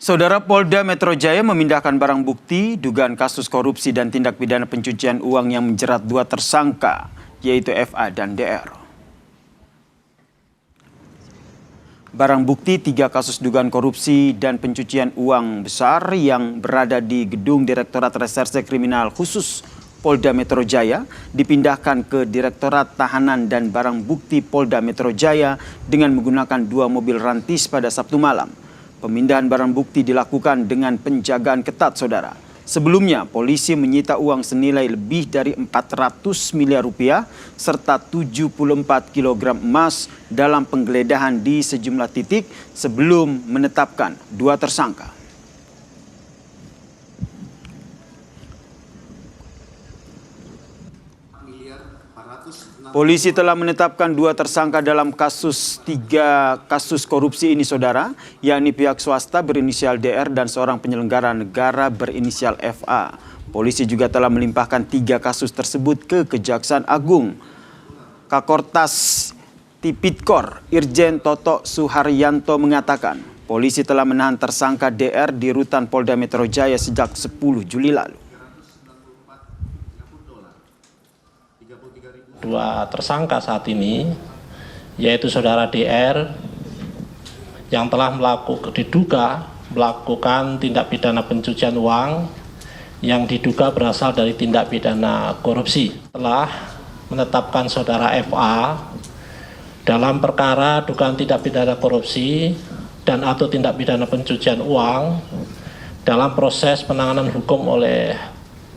Saudara, Polda Metro Jaya memindahkan barang bukti dugaan kasus korupsi dan tindak pidana pencucian uang yang menjerat dua tersangka, yaitu FA dan DR. Barang bukti 3 kasus dugaan korupsi dan pencucian uang besar yang berada di Gedung Direktorat Reserse Kriminal Khusus Polda Metro Jaya dipindahkan ke Direktorat Tahanan dan Barang Bukti Polda Metro Jaya dengan menggunakan 2 mobil rantis pada Sabtu malam. Pemindahan barang bukti dilakukan dengan penjagaan ketat, saudara. Sebelumnya, polisi menyita uang senilai lebih dari 400 miliar rupiah serta 74 kg emas dalam penggeledahan di sejumlah titik sebelum menetapkan 2 tersangka. Polisi telah menetapkan 2 tersangka dalam 3 kasus korupsi ini, saudara, yakni pihak swasta berinisial DR dan seorang penyelenggara negara berinisial FA. Polisi juga telah melimpahkan 3 kasus tersebut ke Kejaksaan Agung. Kakortas Tipikor Irjen Toto Suharyanto mengatakan, polisi telah menahan tersangka DR di Rutan Polda Metro Jaya sejak 10 Juli lalu. 2 tersangka saat ini, yaitu saudara DR yang telah diduga melakukan tindak pidana pencucian uang yang diduga berasal dari tindak pidana korupsi. Telah menetapkan saudara FA dalam perkara dugaan tindak pidana korupsi dan atau tindak pidana pencucian uang dalam proses penanganan hukum oleh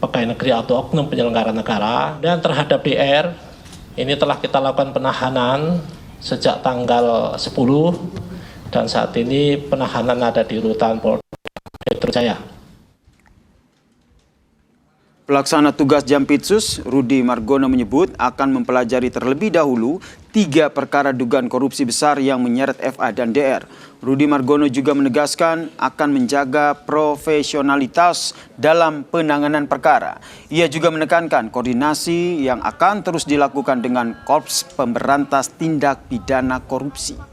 pegawai negeri atau oknum penyelenggara negara. Dan terhadap DR ini telah kita lakukan penahanan sejak tanggal 10 dan saat ini penahanan ada di Rutan Polda Metro Jaya. Pelaksana tugas Jampitsus Rudi Margono menyebut akan mempelajari terlebih dahulu 3 perkara dugaan korupsi besar yang menyeret FA dan DR. Rudi Margono juga menegaskan akan menjaga profesionalitas dalam penanganan perkara. Ia juga menekankan koordinasi yang akan terus dilakukan dengan Korps Pemberantas Tindak Pidana Korupsi.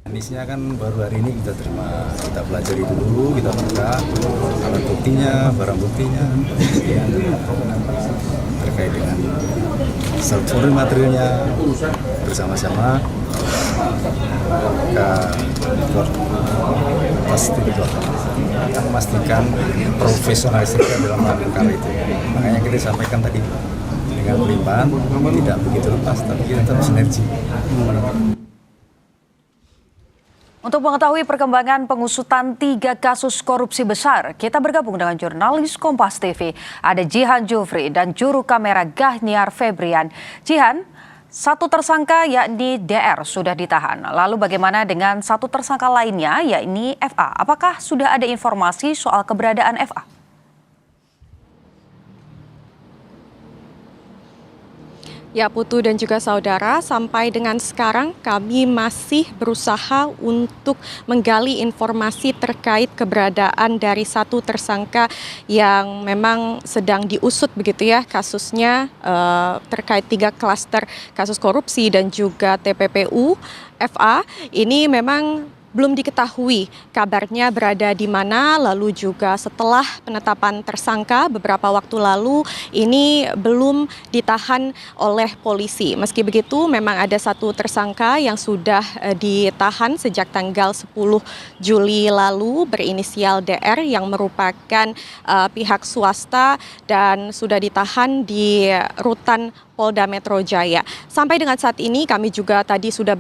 Teknisnya kan baru hari ini kita terima, kita pelajari dulu, kita buka alat buktinya, barang buktinya, kemudian terkait dengan struktur materialnya bersama-sama kita akan memastikan profesionalisme dalam perkara itu. Makanya kita sampaikan tadi dengan pelimpahan tidak begitu lepas, tapi kita tetap sinergi. Untuk mengetahui perkembangan pengusutan 3 kasus korupsi besar, kita bergabung dengan jurnalis Kompas TV. Ada Jihan Jufri dan juru kamera Gahniar Febrian. Jihan, 1 tersangka yakni DR sudah ditahan. Lalu bagaimana dengan 1 tersangka lainnya yakni FA? Apakah sudah ada informasi soal keberadaan FA? Ya, Putu dan juga saudara, sampai dengan sekarang kami masih berusaha untuk menggali informasi terkait keberadaan dari 1 tersangka yang memang sedang diusut begitu ya kasusnya terkait 3 klaster kasus korupsi dan juga TPPU FA. Ini memang belum diketahui kabarnya berada di mana, lalu juga setelah penetapan tersangka beberapa waktu lalu ini belum ditahan oleh polisi. Meski begitu memang ada 1 tersangka yang sudah ditahan sejak tanggal 10 Juli lalu berinisial DR yang merupakan pihak swasta dan sudah ditahan di Rutan Polda Metro Jaya. Sampai dengan saat ini kami juga tadi sudah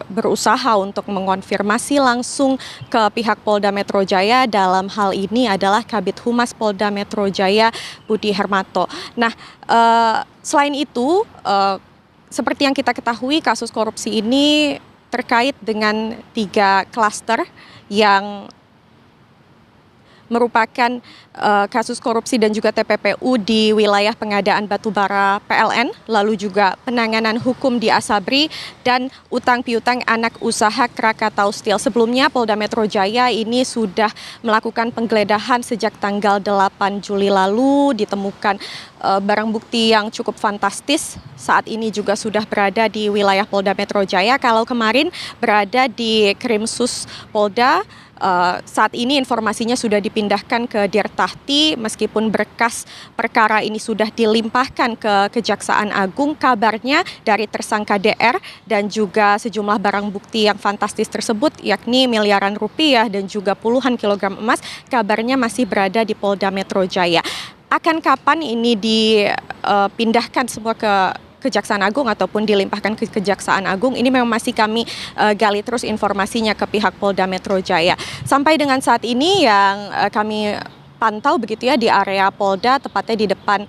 berusaha untuk mengonfirmasi langsung ke pihak Polda Metro Jaya. Dalam hal ini adalah Kabid Humas Polda Metro Jaya Budi Hermanto. Nah, selain itu seperti yang kita ketahui kasus korupsi ini terkait dengan 3 klaster yang merupakan kasus korupsi dan juga TPPU di wilayah pengadaan batubara PLN, lalu juga penanganan hukum di Asabri dan utang piutang anak usaha Krakatau Steel. Sebelumnya Polda Metro Jaya ini sudah melakukan penggeledahan sejak tanggal 8 Juli lalu, ditemukan barang bukti yang cukup fantastis. Saat ini juga sudah berada di wilayah Polda Metro Jaya. Kalau kemarin berada di Krimsus Polda, saat ini informasinya sudah dipindahkan ke Dirtahti, meskipun berkas perkara ini sudah dilimpahkan ke Kejaksaan Agung. Kabarnya dari tersangka DR dan juga sejumlah barang bukti yang fantastis tersebut, yakni miliaran rupiah dan juga puluhan kilogram emas, kabarnya masih berada di Polda Metro Jaya. Akan kapan ini dipindahkan semua ke Kejaksaan Agung ataupun dilimpahkan ke Kejaksaan Agung, ini memang masih kami gali terus informasinya ke pihak Polda Metro Jaya. Sampai dengan saat ini yang kami pantau begitu ya di area Polda, tepatnya di depan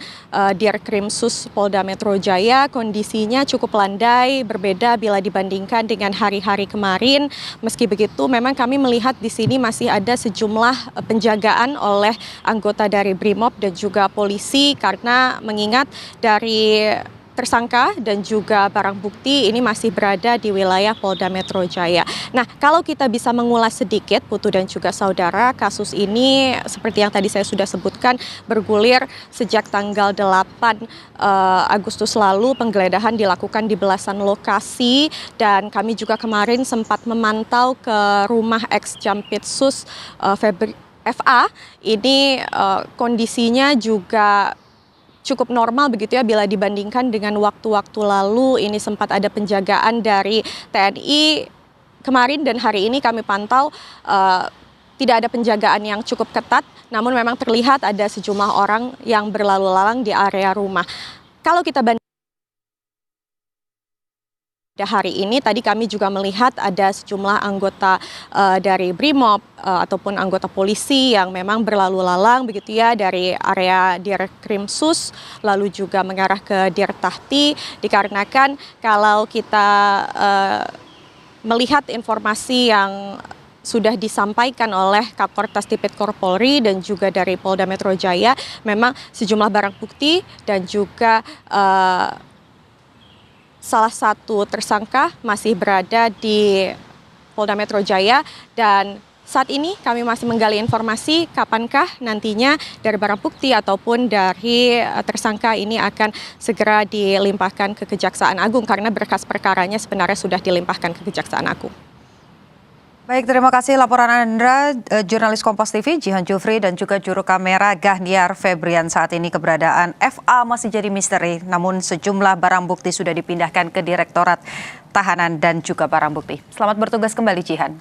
Dirkrimsus Polda Metro Jaya, kondisinya cukup landai, berbeda bila dibandingkan dengan hari-hari kemarin. Meski begitu, memang kami melihat di sini masih ada sejumlah penjagaan oleh anggota dari Brimob dan juga polisi, karena mengingat dari tersangka dan juga barang bukti ini masih berada di wilayah Polda Metro Jaya. Nah, kalau kita bisa mengulas sedikit, Putu dan juga saudara, kasus ini seperti yang tadi saya sudah sebutkan, bergulir sejak tanggal 8 Agustus lalu. Penggeledahan dilakukan di belasan lokasi, dan kami juga kemarin sempat memantau ke rumah ex-Jampitsus FA. Ini kondisinya juga cukup normal begitu ya bila dibandingkan dengan waktu-waktu lalu. Ini sempat ada penjagaan dari TNI kemarin, dan hari ini kami pantau tidak ada penjagaan yang cukup ketat, namun memang terlihat ada sejumlah orang yang berlalu lalang di area rumah. Kalau kita bandingkan hari ini, tadi kami juga melihat ada sejumlah anggota dari Brimob ataupun anggota polisi yang memang berlalu lalang begitu ya dari area Dirkrimsus lalu juga mengarah ke Dirtahti, dikarenakan kalau kita melihat informasi yang sudah disampaikan oleh Kapolres Tipikor Polri dan juga dari Polda Metro Jaya, memang sejumlah barang bukti dan juga salah satu tersangka masih berada di Polda Metro Jaya, dan saat ini kami masih menggali informasi kapankah nantinya dari barang bukti ataupun dari tersangka ini akan segera dilimpahkan ke Kejaksaan Agung, karena berkas perkaranya sebenarnya sudah dilimpahkan ke Kejaksaan Agung. Baik, terima kasih laporan Anda, jurnalis Kompas TV Jihan Jufri dan juga juru kamera Gahniar Febrian. Saat ini keberadaan FA masih jadi misteri, namun sejumlah barang bukti sudah dipindahkan ke Direktorat Tahanan dan juga barang bukti. Selamat bertugas kembali, Jihan.